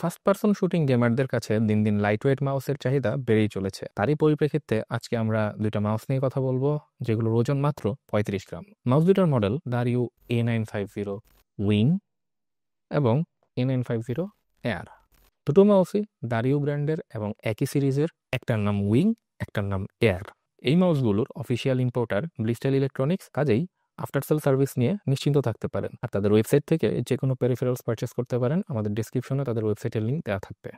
First person shooting গেমারদের কাছে দিন দিন লাইট ওয়েট মাউসের চাহিদা বেড়েই চলেছে। তারই পরিপ্রেক্ষিতে আজকে আমরা দুইটা মাউস নিয়ে কথা বলবো যেগুলোর ওজন মাত্র 35 গ্রাম। মাউস দুইটার মডেল দারিউ A950 উইং এবং A950 এয়ার। দুটো মাউসই দারিউ ব্র্যান্ডের এবং একই সিরিজের, একটার নাম উইং, একটার নাম এয়ার। এই মাউসগুলোর অফিসিয়াল ইম্পোর্টার ব্লিস্টাল ইলেকট্রনিক্স, কাজেই আফটার সেল সার্ভিস নিয়ে নিশ্চিন্ত থাকতে পারেন। আর তাদের ওয়েবসাইট থেকে যে কোনো পেরিফেরালস পারচেস করতে পারেন, আমাদের ডিসক্রিপশনে তাদের ওয়েবসাইটের লিঙ্ক দেওয়া থাকবে।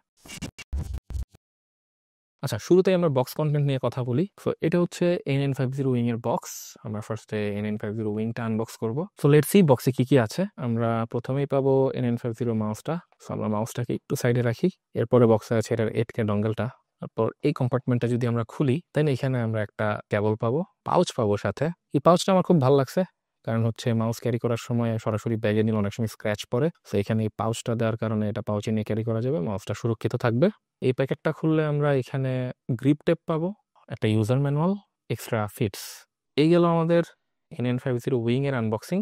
আচ্ছা, শুরুতেই আমরা বক্স কন্টেন্ট নিয়ে কথা বলি। সো এটা হচ্ছে A950 উইং এর বক্স। আমরা ফার্স্টে A950 উইংটা আনবক্স করব। সো লেটস সি বক্সে কি কি আছে। আমরা প্রথমেই পাবো A950 মাউসটা। সো আমরা মাউসটাকে একটু সাইডে রাখি। এরপরে বক্সে আছে এটার 8K ডঙ্গলটা। তারপর এই কম্পার্টমেন্টটা যদি আমরা খুলি, তাই না, এখানে আমরা একটা কেবল পাবো, পাউচ পাবো সাথে। এই পাউচটা আমার খুব ভালো লাগছে, কারণ হচ্ছে মাউস ক্যারি করার সময় সরাসরি ব্যাগে নিলে অনেক সময় স্ক্র্যাচ পড়ে। তো এখানে এই পাউচটা দেওয়ার কারণে এটা পাউচে নিয়ে ক্যারি করা যাবে, মাউসটা সুরক্ষিত থাকবে। এই প্যাকেটটা খুললে আমরা এখানে গ্রিপ টেপ পাবো, একটা ইউজার ম্যানুয়াল, এক্সট্রা ফিটস। এই গেল আমাদের A950 উইং এর আনবক্সিং।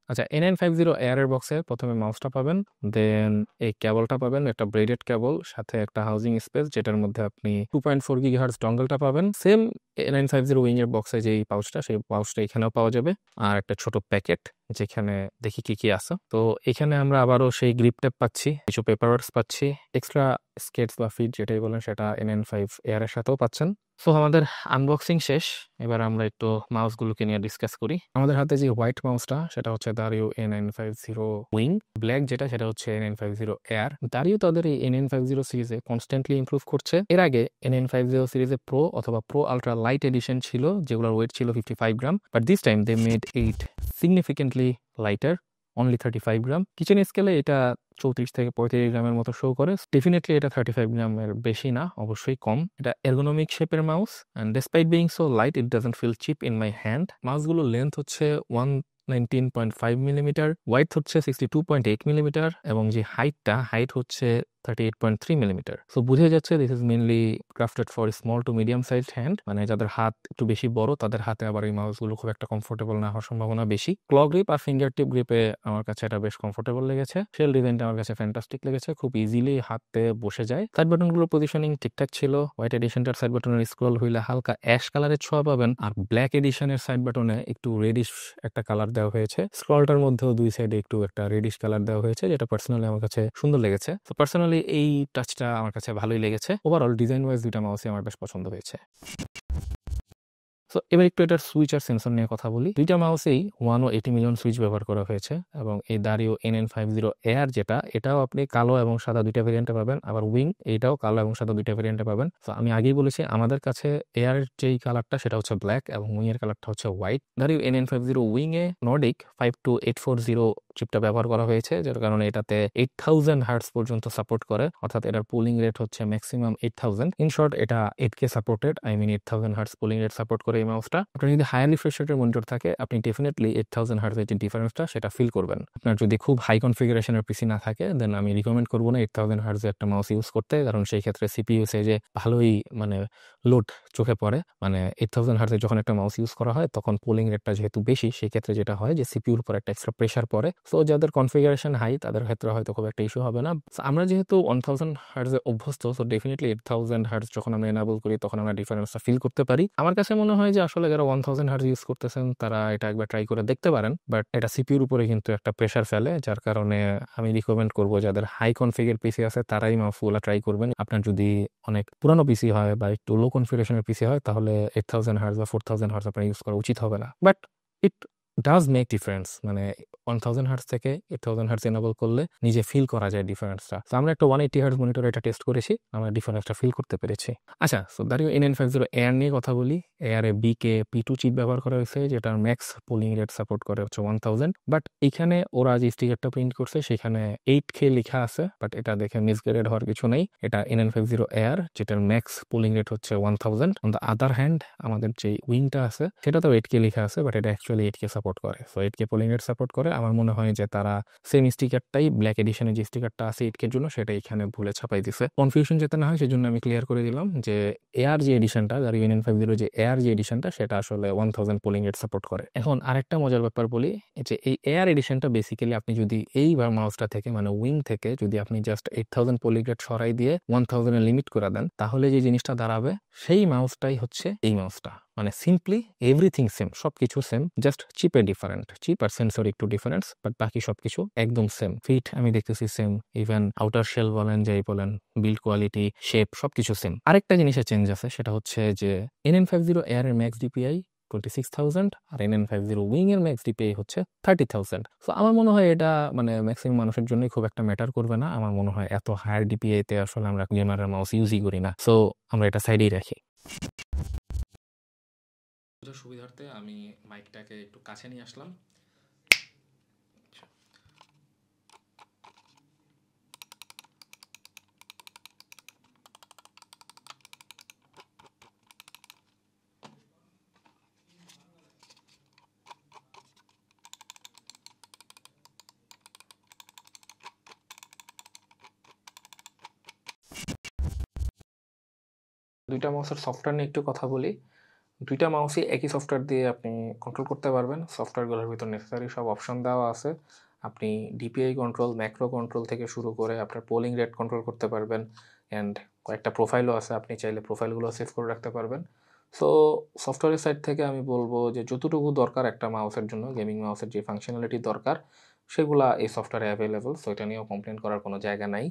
আচ্ছা, A950 এয়ারের বক্সে প্রথমে মাউসটা পাবেন, দেন এই কেবলটা পাবেন, একটা ব্রেডেড কেবল, সাথে একটা হাউজিং স্পেস যেটার মধ্যে আপনি 2.4 GHz ডঙ্গলটা পাবেন। সেম A950 উইং এর বক্সে যেই পাউচটা, সেই পাউচটা এখানেও পাওয়া যাবে। আর একটা ছোট প্যাকেট যেখানে দেখি কি কি আছে। তো এখানে আমরা আবারও সেই গ্রিপ টেপ পাচ্ছি, কিছু পেপারওয়ার্কস পাচ্ছি, এক্সট্রা স্কেটস বা ফিট যেটাই বলেন সেটা A95 এয়ারের সাথেও পাচ্ছেন। সো আমাদের আনবক্সিং শেষ। এবার আমরা একটু মাউসগুলোকে নিয়ে ডিসকাস করি। আমাদের হাতে যে হোয়াইট মাউসটা সেটা হচ্ছে দারিউ A950 উইং। ব্ল্যাক যেটা সেটা হচ্ছে A950 এয়ার। দারিউ তাদের এই A950 সিরিজে কনস্ট্যান্টলি ইমপ্রুভ করছে। এর আগে A950 সিরিজে প্রো অথবা প্রো আলট্রা লাইট এডিশন ছিল, যেগুলোর ওয়েট ছিল 55 gram, but this time they made it significantly lighter, only 35 gram. Kitchen স্কেলে এটা 34 থেকে 35 গ্রামের মতো শো করে। ডেফিনেটলি এটা 35 গ্রামের বেশি না, অবশ্যই কম। এটা এরগোনমিক শেপের mouse, and despite being so light it doesn't feel cheap in my hand. মাউসগুলোর লেন্থ হচ্ছে 119.5 মিলিমিটার, ওয়াইড হচ্ছে 62.8 মিলিমিটার, এবং যে হাইট হচ্ছে 38.3 মিলিমিটার। সো বুঝে যাচ্ছে this is mainly crafted for small to medium sized hand, মানে যাদের হাত একটু বেশি বড় তাদের হাতে আবার এই মাউসগুলো খুব একটা কমফোর্টেবল না হওয়ার সম্ভাবনা বেশি। ক্ল গ্রিপ আর ফিঙ্গার টিপ গ্রিপে আমার কাছে এটা বেশ কমফোর্টেবল লেগেছে। শেল ডিজাইনটা আমার কাছে ফ্যান্টাস্টিক লেগেছে, খুব ইজিলি হাতে বসে যায়। সাইড বাটনগুলোর পজিশনিং ঠিকঠাক ছিল। হোয়াইট এডিশনটার সাইড বাটনের স্ক্রল হইলে হালকা অ্যাশ কালারের ছোঁয়া পাবেন, আর ব্ল্যাক এডিশনের সাইড বাটনে একটু রেডিশ একটা কালার দেওয়া হয়েছে। স্ক্রলটার মধ্যেও দুই সাইডে একটু একটা রেডিশ কালার দেওয়া হয়েছে, যেটা পার্সোনালি আমার কাছে সুন্দর লেগেছে। তো পার্সোনালি এই টাচটা আমার কাছে ভালোই লেগেছে। ওভারঅল ডিজাইন ওয়াইজ দুইটা মাউসই আমার বেশ পছন্দ হয়েছে। সো এবার একটু এটার সুইচ আর সেন্সর নিয়ে কথা বলি। দুইটা মাউসেই 180 মিলিয়ন সুইচ ব্যবহার করা হয়েছে, এবং এই দারিউ A950 এয়ার যেটা, এটাও আপনি কালো এবং সাদা দুইটা ভেরিয়েন্টে পাবেন, আবার উইং এইটাও কালো এবং সাদা দুইটা ভেরিয়েন্টে পাবেন। তো আমি আগেই বলেছি আমাদের কাছে এয়ার যেই কালারটা সেটা হচ্ছে ব্ল্যাক এবং উইং এর কালারটা হচ্ছে হোয়াইট। দারিউ A950 উইং এ নর্ডিক 52840 চিপটা ব্যবহার করা হয়েছে, যার কারণে এটাতে 8000 হার্টজ পর্যন্ত সাপোর্ট করে, অর্থাৎ এটার পুলিং রেট হচ্ছে ম্যাক্সিমাম 8000। ইন শর্ট, এটা 8K supported, 8000 hertz polling rate support করে এই মাউসটা। আপনার যদি হায়ার রিফ্রেশ রেটের মনিটর থাকে, আপনি ডেফিনেটলি 8000 হার্টজের যে ডিফারেন্সটা সেটা ফিল করবেন। আপনার যদি খুব হাই কনফিগারেশনের পিসি না থাকে, দেন আমি রিকমেন্ড করবো না 8000 হার্টজের একটা মাউস ইউজ করতে, কারণ সেই ক্ষেত্রে সিপিইউ যে ভালোই মানে লোড চোখে পড়ে। মানে 8000 হার্টজের যখন একটা মাউস ইউজ করা হয়, তখন পুলিং রেটটা যেহেতু বেশি, সেই ক্ষেত্রে যেটা হয় যে সিপিইউর উপর একটা এক্সট্রা প্রেশার পড়ে। সো যাদের কনফিগারেশন হাই তাদের ক্ষেত্রে হয়তো খুব একটা ইস্যু হবে না। আমরা যেহেতু 1000 হার্টজে অভ্যস্ত, সো ডেফিনেটলি 8000 হার্টজ যখন আমরা এনাবল করি, তখন আমরা ডিফারেন্সটা ফিল করতে পারি। আমার কাছে মনে হয় যে আসলে যারা 1000 হার্টজ ইউজ করতেছেন তারা এটা একবার ট্রাই করে দেখতে পারেন, বাট এটা সিপিইউর উপরে কিন্তু একটা প্রেশার ফেলে, যার কারণে আমি রিকমেন্ড করবো যাদের হাই কনফিগের পিসি আছে তারাই মাউসগুলো ট্রাই করবেন। আপনার যদি অনেক পুরানো পিসি হয় বা একটু লো কনফিগারেশনের পিসি হয়, তাহলে 8000 হার্টজ বা 4000 হার্টজ আপনার ইউজ করা উচিত হবে না। But it does make difference, মানে 1000 হার্টজ থেকে 8000 হার্টজ এনাবল করলে নিজে ফিল করা যায় ডিফারেন্সটা। তো আমরা একটা 180 হার্টজ মনিটর এটা টেস্ট করেছি, আমরা ডিফারেন্সটা ফিল করতে পেরেছি। আচ্ছা, সো দারিউ A950 এয়ার নিয়ে কথা বলি। এয়ারে BK-P2 চিপ ব্যবহার করা হয়েছে, যেটার ম্যাক্স পুলিং রেট সাপোর্ট করে হচ্ছে 1000। বাট এখানে ওরা যে স্টিকারটা প্রিন্ট করছে সেখানে 8K লেখা আছে, বাট এটা দেখে মিসগাইডেড হওয়ার কিছু নেই। এটা A950 এয়ার, যেটার ম্যাক্স পুলিং রেট হচ্ছে 1000। অন দ্য আদার হ্যান্ড আমাদের যে উইংটা আছে সেটা তো 8K লেখা আছে, বাট এটা অ্যাকচুয়ালি 8K সাপোর্ট সাপোর্ট করে, so 8K polling rate support করে। আমার মনে হয় যে তারা সেম স্টিকারটাই ব্ল্যাক এডিশনে যে স্টিকারটা আছে 8K জন্য সেটা এখানে ভুলে ছাপাই দিছে। কনফিউশন যাতে না হয় সেজন্য আমি ক্লিয়ার করে দিলাম যে এআর যে এডিশনটা, যার UNN50 যে এআর যে এডিশনটা সেটা আসলে 1000 পোলিং রেট সাপোর্ট করে। এখন আরেকটা মজার ব্যাপার বলি যে এই এআর এডিশনটা বেসিক্যালি আপনি যদি এইবার মাউসটা থেকে মানে উইং থেকে যদি আপনি জাস্ট 8000 পোলিং রেট সরাই দিয়ে 1000 এর লিমিট করে দেন, তাহলে যে জিনিসটা দাঁড়াবে সেই মাউসটাই হচ্ছে এই মাউসটা। মানে সিম্পলি এভরিথিং সেম, সবকিছু সেম, জাস্ট চিপে ডিফারেন্ট, চিপ আর সেন্সর একটু ডিফারেন্স, বাট বাকি সবকিছু একদম সেম। ফিট আমি দেখতেছি সেম, ইভেন আউটার শেল বলেন যাই বলেন, বিল্ড কোয়ালিটি, শেপ সবকিছু সেম। আরেকটা জিনিসের চেঞ্জ আছে, সেটা হচ্ছে যে NN50 এয়ার এর ম্যাক্স ডিপিআই 26,000 আর NN50 উইং এর ম্যাক্স ডিপিআই হচ্ছে 30,000। সো আমার মনে হয় এটা মানে ম্যাক্সিমাম মানুষের জন্যই খুব একটা ম্যাটার করবে না। আমার মনে হয় এত হায়ার ডিপিআই তে আসলে আমরা গেমারের মাউস ইউজই করি না, সো আমরা এটা সাইডেই রাখি। সুবিধার্থে আমি মাইকটাকে একটু কাছে নিয়ে আসলাম। দুইটা মাউসের সফটওয়্যার নিয়ে একটু কথা বলি। দুইটা মাউসই একই সফটওয়্যার দিয়ে আপনি কন্ট্রোল করতে পারবেন। সফটওয়্যারগুলোর ভিতর নেসেসারি সব অপশন দেওয়া আছে। আপনি ডিপিআই কন্ট্রোল, ম্যাক্রো কন্ট্রোল থেকে শুরু করে আপনার পোলিং রেট কন্ট্রোল করতে পারবেন, অ্যান্ড কয়েকটা প্রোফাইলও আছে, আপনি চাইলে প্রোফাইলগুলো সেভ করে রাখতে পারবেন। সো সফটওয়্যারের সাইড থেকে আমি বলবো যে যতটুকু দরকার একটা মাউসের জন্য, গেমিং মাউসের যে ফাংশনালিটি দরকার সেগুলা এই সফটওয়্যারে অ্যাভেলেবল, সো এটা নিয়েও কমপ্লেন করার কোনো জায়গা নাই।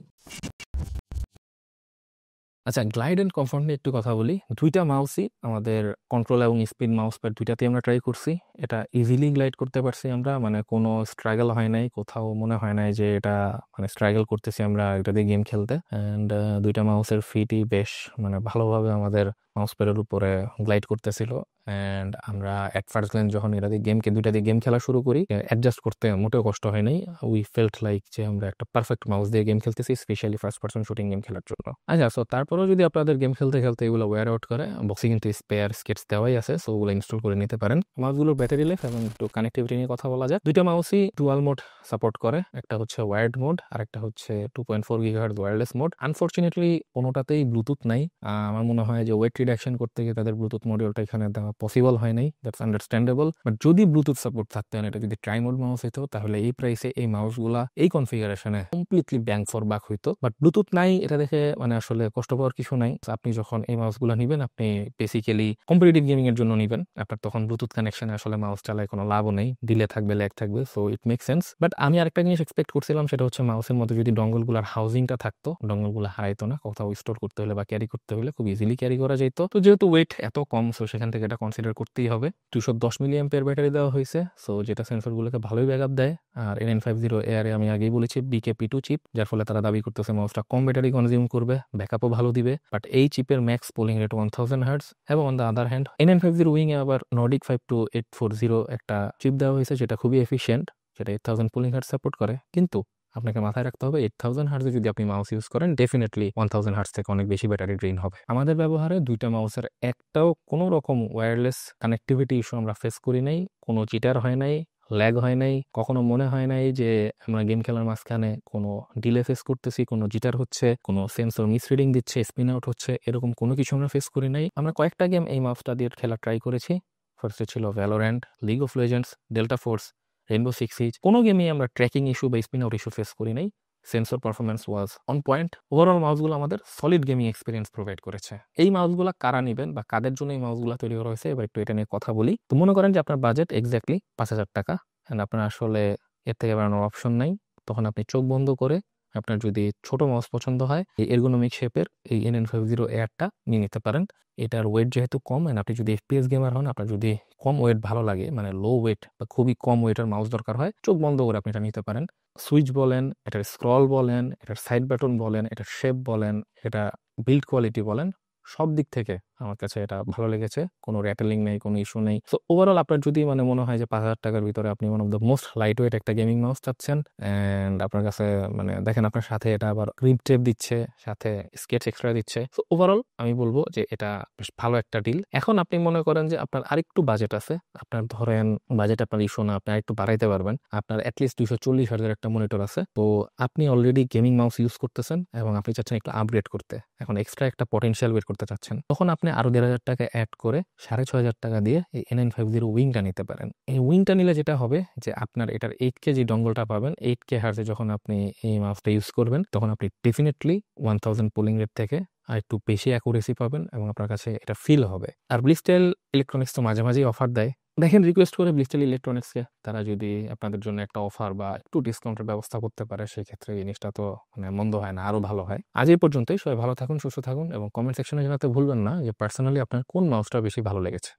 আচ্ছা, গ্লাইড অ্যান্ড কমফর্ট নিয়ে একটু কথা বলি। দুইটা মাউসই আমাদের কন্ট্রোল এবং স্পিড মাউস প্যাড দুইটাতেই আমরা ট্রাই করছি। এটা ইজিলি গ্লাইড করতে পারছি আমরা, মানে কোনো স্ট্রাগল হয় নাই, কোথাও মনে হয় নাই যে এটা মানে স্ট্রাগল করতেছি আমরা এটা দিয়ে গেম খেলতে। অ্যান্ড দুইটা মাউসের ফিটই বেশ মানে ভালোভাবে আমাদের মাউস প্যাডের উপরে গ্লাইড করতেছিল। অ্যান্ড আমরা অ্যাট ফার্স্ট গ্ল্যান্স যখন এটা দিয়ে দুইটা দিয়ে গেম খেলা শুরু করি, অ্যাডজাস্ট করতে মোটেও কষ্ট হয় নাই। উই ফেল্ট লাইক যে আমরা একটা পারফেক্ট মাউস দিয়ে গেম খেলতেছি, specially first person shooting game খেলার জন্য। আচ্ছা, সো তারপরেও যদি আপনাদের গেম খেলতে খেলতে এগুলো ওয়্যার আউট করে, বক্সে কিন্তু স্পেয়ার স্কেটস দেওয়াই আছে, সো ওগুলো ইনস্টল করে নিতে পারেন। মাউসগুলোর ব্যাটারি লাইফ এবং একটু কানেক্টিভিটি নিয়ে কথা বলা যায়। দুইটা মাউসই ডুয়াল মোড সাপোর্ট করে, একটা হচ্ছে ওয়্যার্ড মোড আর একটা হচ্ছে 2.4 GHz ওয়্যারলেস মোড। আনফরচুনেটলি কোনোটাতেই ব্লুটুথ নাই। আমার মনে হয় যে ওয়েট রিডাকশন করতে গিয়ে তাদের ব্লুটুথ মডিউলটা এখানে দেওয়া পসিবল হয় নাই, দ্যাটস আন্ডারস্ট্যান্ডেবল। বাট যদি ব্লুটুথ সাপোর্ট থাকতেন, এটা যদি ট্রাই মোড মাউস হইতো, তাহলে এই প্রাইসে এই মাউসগুলা এই কনফিগারেশনে কমপ্লিটলি ব্যাং ফর বাক হইতো। বাট ব্লুটুথ নাই, এটা দেখে মানে আসলে কষ্ট পাওয়ার কিছু নাই। আপনি যখন এই মাউসগুলো নিবেন, আপনি বেসিক্যালি কম্পিটিটিভ গেমিং এর জন্য নিবেন, আপনার তখন ব্লুটুথ কানেকশনে আসলে মাউস চালায় কোনো লাভও নেই, ডিলে থাকবে, ল্যাগ থাকবে, so it make sense. But আমি আরেকটা জিনিস এক্সপেক্ট করছিলাম, সেটা হচ্ছে মাউসের মধ্যে যদি ডঙ্গলগুলার হাউজিংটা থাকতো, ডঙ্গলগুলো হারাইতো না, কোথাও স্টোর করতে হলে বা ক্যারি করতে হলে খুব ইজিলি ক্যারি করা যেত। তো যেহেতু ওয়েট এত কম, সো সেখান থেকে এটা কনসিডার করতেই হবে। 210 মিলিঅ্যাম্পিয়ার ব্যাটারি দেওয়া হয়েছে, সো যেটা সেন্সরগুলোকে ভালোই ব্যাকআপ দেয়। আর NN50 এয়ারে আমি আগেই বলেছি BKP2 চিপ, যার ফলে তারা দাবি করতেছে মাউসটা কম ব্যাটারি কনজিউম করবে, ব্যাকআপও ভালো দিবে। বাট এই চিপের ম্যাক্স পোলিং রেট 1000 হার্টজ, এবং on the other hand NN50 wing এ আবার নর্ডিক 52840 একটা চিপ দেওয়া হয়েছে, যেটা খুবই এফিশিয়েন্ট, যেটা 8000 পোলিং হার্টজ সাপোর্ট করে। কিন্তু আপনাকে মাথায় রাখতে হবে 8000 হার্টজে যদি আপনি মাউস ইউজ করেন, ডেফিনেটলি 1000 হার্টজ থেকে অনেক বেশি ব্যাটারি ড্রেইন হবে। আমাদের ব্যবহারে দুইটা মাউসের একটাও কোনো রকম ওয়্যারলেস কানেক্টিভিটি ইস্যু আমরা ফেস করি নাই, কোনো চিটার হয় নাই, ল্যাগ হয় নাই, কখনো মনে হয় নাই যে আমরা গেম খেলার মাঝখানে কোনো ডিলে ফেস করতেছি, কোনো জিটার হচ্ছে, কোনো সেন্সর মিসরিডিং দিচ্ছে, স্পিন আউট হচ্ছে, এরকম কোনো কিছু আমরা ফেস করি নাই। আমরা কয়েকটা গেম এই মাউসটা দিয়ে খেলা ট্রাই করেছি। ফার্স্টে ছিল Valorant, League of Legends, Delta Force, Rainbow Six Siege. কোনো গেমে আমরা ট্র্যাকিং ইস্যু বা স্পিন আউট ইস্যু ফেস করি নাই। Sensor performance was on point. Overall মাউসগুলো আমাদের সলিড গেমিং এক্সপিরিয়েন্স প্রোভাইড করেছে। এই মাউসগুলো কারা নেবেন বা কাদের জন্য এই মাউসগুলো তৈরি করা হয়েছে, এবার একটু এটা নিয়ে কথা বলি। তো মনে করেন যে আপনার বাজেট এক্স্যাক্টলি 5000 টাকা, অ্যান্ড আপনার আসলে এর থেকে বাড়ানোর অপশন নাই। তখন আপনি চোখ বন্ধ করে, আপনার যদি ছোট মাউস পছন্দ হয়, এই এরগোনমিক শেপের এই NN50 এয়ারটা নিয়ে নিতে পারেন। এটার ওয়েট যেহেতু কম, অ্যান্ড আপনি যদি FPS গেমার হন, আপনার যদি কম ওয়েট ভালো লাগে, মানে লো ওয়েট বা খুবই কম ওয়েটের মাউস দরকার হয়, চোখ বন্ধ করে আপনি এটা নিতে পারেন। সুইচ বলেন, এটার স্ক্রল বলেন, এটার সাইড বাটন বলেন, এটার শেপ বলেন, এটা বিল্ড কোয়ালিটি বলেন, সব দিক থেকে আমার কাছে এটা ভালো লেগেছে। কোনো র্যাটেলিং নেই, কোনো ইস্যু নেই। সো ওভারঅল আপনার যদি মানে মনে হয় যে ৳৫,০০০ র ভিতরে আপনি one of the most light weight একটা গেমিং মাউস চাচ্ছেন অ্যান্ড আপনার কাছে মানে দেখেন আপনার সাথে এটা আবার গ্রিপ টেপ দিচ্ছে, সাথে স্কেচ এক্সট্রা দিচ্ছে। সো ওভারঅল আমি বলব যে এটা বেশ ভালো একটা ডিল। এখন আপনি মনে করেন যে আপনার আরেকটু বাজেট আছে। আপনার ধরেন বাজেট আপনার ইস্যু না, আপনি আরেকটু বাড়াইতে পারবেন। আপনার এট লিস্ট ৳240,000 একটা মনিটর আছে। তো আপনি অলরেডি গেমিং মাউস ইউজ করতেছেন এবং আপনি চাচ্ছেন একটু আপগ্রেড করতে। এখন এক্সট্রা একটা পটেনশিয়াল বের করতে চাচ্ছেন। তখন আপনি আরো ৳১,৫০০ এড করে ৳৬,৫০০ দিয়ে এই A950 উইংটা নিতে পারেন। এই উইংটা নিলে যেটা হবে যে আপনার এটার 8K যে ডঙ্গলটা পাবেন, 8K হার্টজে যখন আপনি এই মাউসটা ইউজ করবেন, তখন আপনি ডেফিনিটলি 1000 পোলিং রেট থেকে আরেকটু বেশি অ্যাকুরেসি পাবেন এবং আপনার কাছে এটা ফিল হবে। আর ব্লিস্টেল ইলেকট্রনিক্স তো মাঝে, মাঝেই অফার দেয়। দেখেন রিকোয়েস্ট করে ব্লিস্টেল ইলেকট্রনিক্সকে, তারা যদি আপনাদের জন্য একটা অফার বা একটু ডিসকাউন্টের ব্যবস্থা করতে পারে, সেক্ষেত্রে জিনিসটা তো মানে মন্দ হয় না, আরো ভালো হয়। আজ এই পর্যন্তই। সবাই ভালো থাকুন, সুস্থ থাকুন এবং কমেন্ট সেকশনে জানাতে ভুলবেন না যে পার্সোনালি আপনার কোন মাউসটা বেশি ভালো লেগেছে।